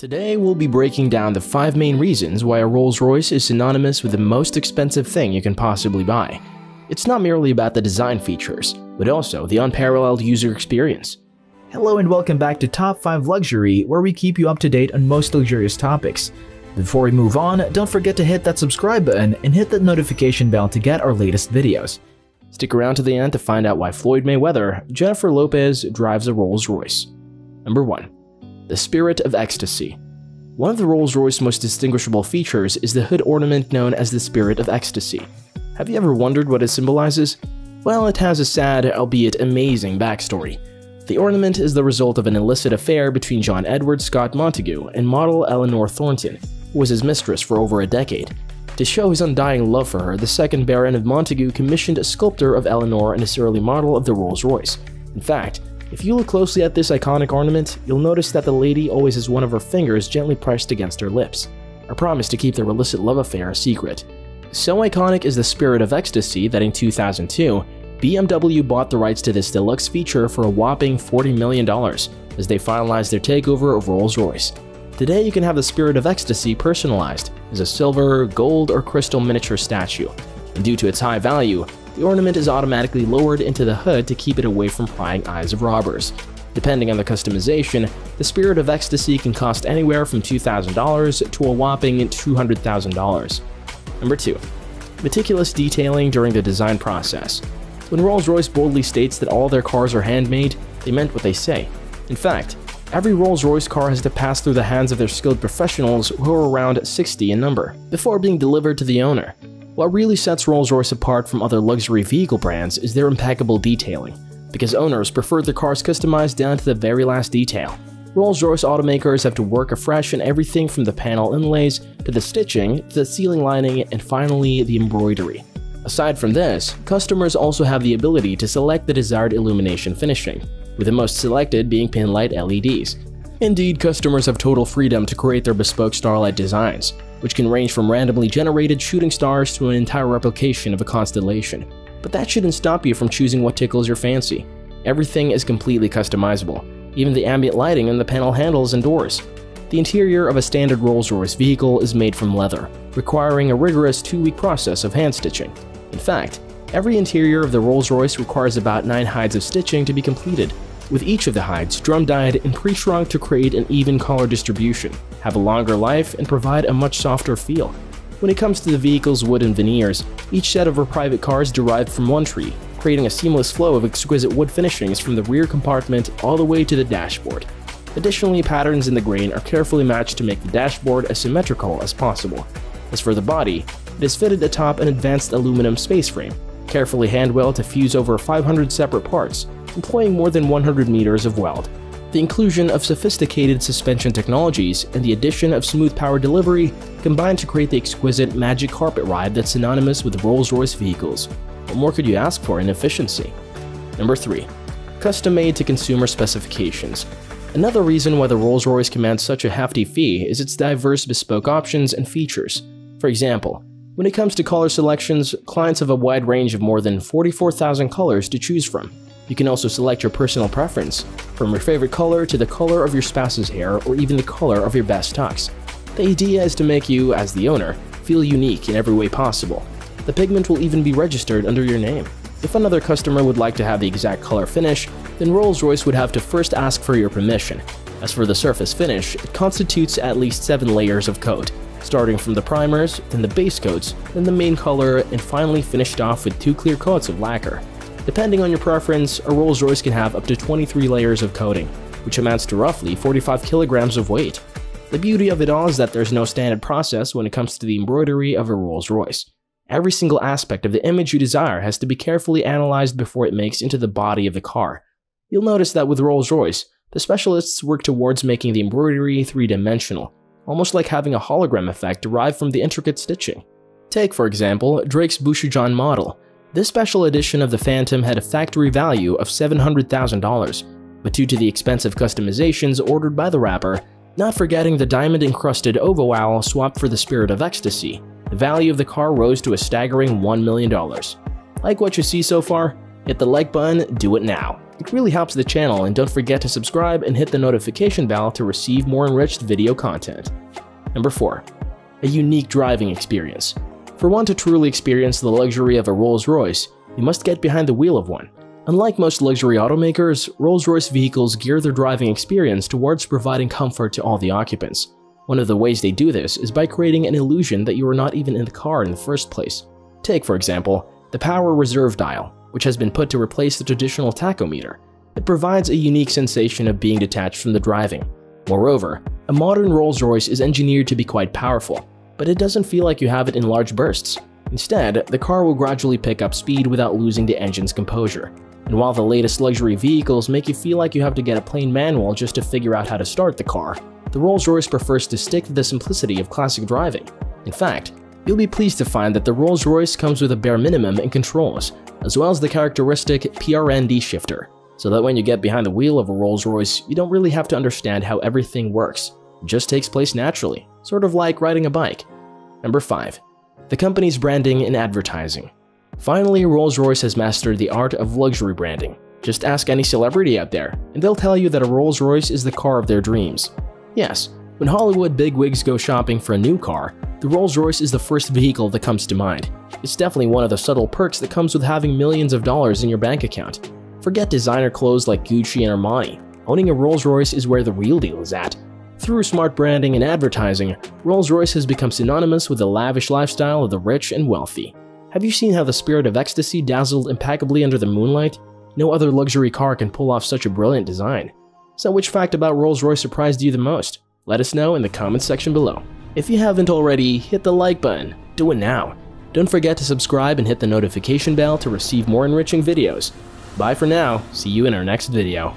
Today we'll be breaking down the 5 main reasons why a Rolls-Royce is synonymous with the most expensive thing you can possibly buy. It's not merely about the design features, but also the unparalleled user experience. Hello and welcome back to Top 5 Luxury, where we keep you up to date on most luxurious topics. Before we move on, don't forget to hit that subscribe button and hit that notification bell to get our latest videos. Stick around to the end to find out why Floyd Mayweather, Jennifer Lopez drives a Rolls-Royce. Number 1. The Spirit of Ecstasy. One of the Rolls-Royce most distinguishable features is the hood ornament known as the Spirit of Ecstasy. Have you ever wondered what it symbolizes? Well, it has a sad, albeit amazing, backstory. The ornament is the result of an illicit affair between John Edward Scott Montagu and model Eleanor Thornton, who was his mistress for over a decade. To show his undying love for her, the second Baron of Montagu commissioned a sculptor of Eleanor and this early model of the Rolls-Royce. In fact, if you look closely at this iconic ornament, you'll notice that the lady always has one of her fingers gently pressed against her lips, a promise to keep their illicit love affair a secret. So iconic is the Spirit of Ecstasy that in 2002, BMW bought the rights to this deluxe feature for a whopping $40 million as they finalized their takeover of Rolls-Royce. Today you can have the Spirit of Ecstasy personalized as a silver, gold, or crystal miniature statue, and due to its high value, the ornament is automatically lowered into the hood to keep it away from prying eyes of robbers. Depending on the customization, the Spirit of Ecstasy can cost anywhere from $2,000 to a whopping $200,000. Number 2. Meticulous detailing during the design process. When Rolls-Royce boldly states that all their cars are handmade, they meant what they say. In fact, every Rolls-Royce car has to pass through the hands of their skilled professionals who are around 60 in number, before being delivered to the owner. What really sets Rolls-Royce apart from other luxury vehicle brands is their impeccable detailing, because owners prefer their cars customized down to the very last detail. Rolls-Royce automakers have to work afresh on everything from the panel inlays, to the stitching, to the ceiling lining, and finally the embroidery. Aside from this, customers also have the ability to select the desired illumination finishing, with the most selected being pinlight LEDs. Indeed, customers have total freedom to create their bespoke starlight designs, which can range from randomly generated shooting stars to an entire replication of a constellation. But that shouldn't stop you from choosing what tickles your fancy. Everything is completely customizable, even the ambient lighting on the panel handles and doors. The interior of a standard Rolls-Royce vehicle is made from leather, requiring a rigorous 2-week process of hand stitching. In fact, every interior of the Rolls-Royce requires about 9 hides of stitching to be completed, with each of the hides drum-dyed and pre-shrunk to create an even color distribution, have a longer life, and provide a much softer feel. When it comes to the vehicle's wood and veneers, each set of our private cars derived from one tree, creating a seamless flow of exquisite wood finishings from the rear compartment all the way to the dashboard. Additionally, patterns in the grain are carefully matched to make the dashboard as symmetrical as possible. As for the body, it is fitted atop an advanced aluminum space frame, carefully hand-welded to fuse over 500 separate parts, employing more than 100 meters of weld. The inclusion of sophisticated suspension technologies and the addition of smooth power delivery combine to create the exquisite magic carpet ride that's synonymous with Rolls-Royce vehicles. What more could you ask for in efficiency? Number 3. Custom-made to consumer specifications. Another reason why the Rolls-Royce commands such a hefty fee is its diverse bespoke options and features. For example, when it comes to color selections, clients have a wide range of more than 44,000 colors to choose from. You can also select your personal preference, from your favorite color to the color of your spouse's hair or even the color of your best tux. The idea is to make you, as the owner, feel unique in every way possible. The pigment will even be registered under your name. If another customer would like to have the exact color finish, then Rolls-Royce would have to first ask for your permission. As for the surface finish, it constitutes at least 7 layers of coat, starting from the primers, then the base coats, then the main color, and finally finished off with 2 clear coats of lacquer. Depending on your preference, a Rolls-Royce can have up to 23 layers of coating, which amounts to roughly 45 kilograms of weight. The beauty of it all is that there's no standard process when it comes to the embroidery of a Rolls-Royce. Every single aspect of the image you desire has to be carefully analyzed before it makes into the body of the car. You'll notice that with Rolls-Royce, the specialists work towards making the embroidery 3-dimensional, almost like having a hologram effect derived from the intricate stitching. Take, for example, Drake's Bouchardon model. This special edition of the Phantom had a factory value of $700,000, but due to the expensive customizations ordered by the rapper, not forgetting the diamond-encrusted oval swapped for the Spirit of Ecstasy, the value of the car rose to a staggering $1 million. Like what you see so far? Hit the like button, do it now. It really helps the channel, and don't forget to subscribe and hit the notification bell to receive more enriched video content. Number 4. A unique driving experience. For one to truly experience the luxury of a Rolls-Royce, you must get behind the wheel of one. Unlike most luxury automakers, Rolls-Royce vehicles gear their driving experience towards providing comfort to all the occupants. One of the ways they do this is by creating an illusion that you are not even in the car in the first place. Take, for example, the power reserve dial, which has been put to replace the traditional tachometer. It provides a unique sensation of being detached from the driving. Moreover, a modern Rolls-Royce is engineered to be quite powerful, but it doesn't feel like you have it in large bursts. Instead, the car will gradually pick up speed without losing the engine's composure. And while the latest luxury vehicles make you feel like you have to get a plain manual just to figure out how to start the car, the Rolls-Royce prefers to stick to the simplicity of classic driving. In fact, you'll be pleased to find that the Rolls-Royce comes with a bare minimum in controls, as well as the characteristic PRND shifter, so that when you get behind the wheel of a Rolls-Royce, you don't really have to understand how everything works. It just takes place naturally, sort of like riding a bike. Number 5. The company's branding and advertising. Finally, Rolls-Royce has mastered the art of luxury branding. Just ask any celebrity out there, and they'll tell you that a Rolls-Royce is the car of their dreams. Yes, when Hollywood bigwigs go shopping for a new car, the Rolls-Royce is the first vehicle that comes to mind. It's definitely one of the subtle perks that comes with having millions of dollars in your bank account. Forget designer clothes like Gucci and Armani. Owning a Rolls-Royce is where the real deal is at. Through smart branding and advertising, Rolls-Royce has become synonymous with the lavish lifestyle of the rich and wealthy. Have you seen how the Spirit of Ecstasy dazzled impeccably under the moonlight? No other luxury car can pull off such a brilliant design. So which fact about Rolls-Royce surprised you the most? Let us know in the comments section below. If you haven't already, hit the like button. Do it now. Don't forget to subscribe and hit the notification bell to receive more enriching videos. Bye for now. See you in our next video.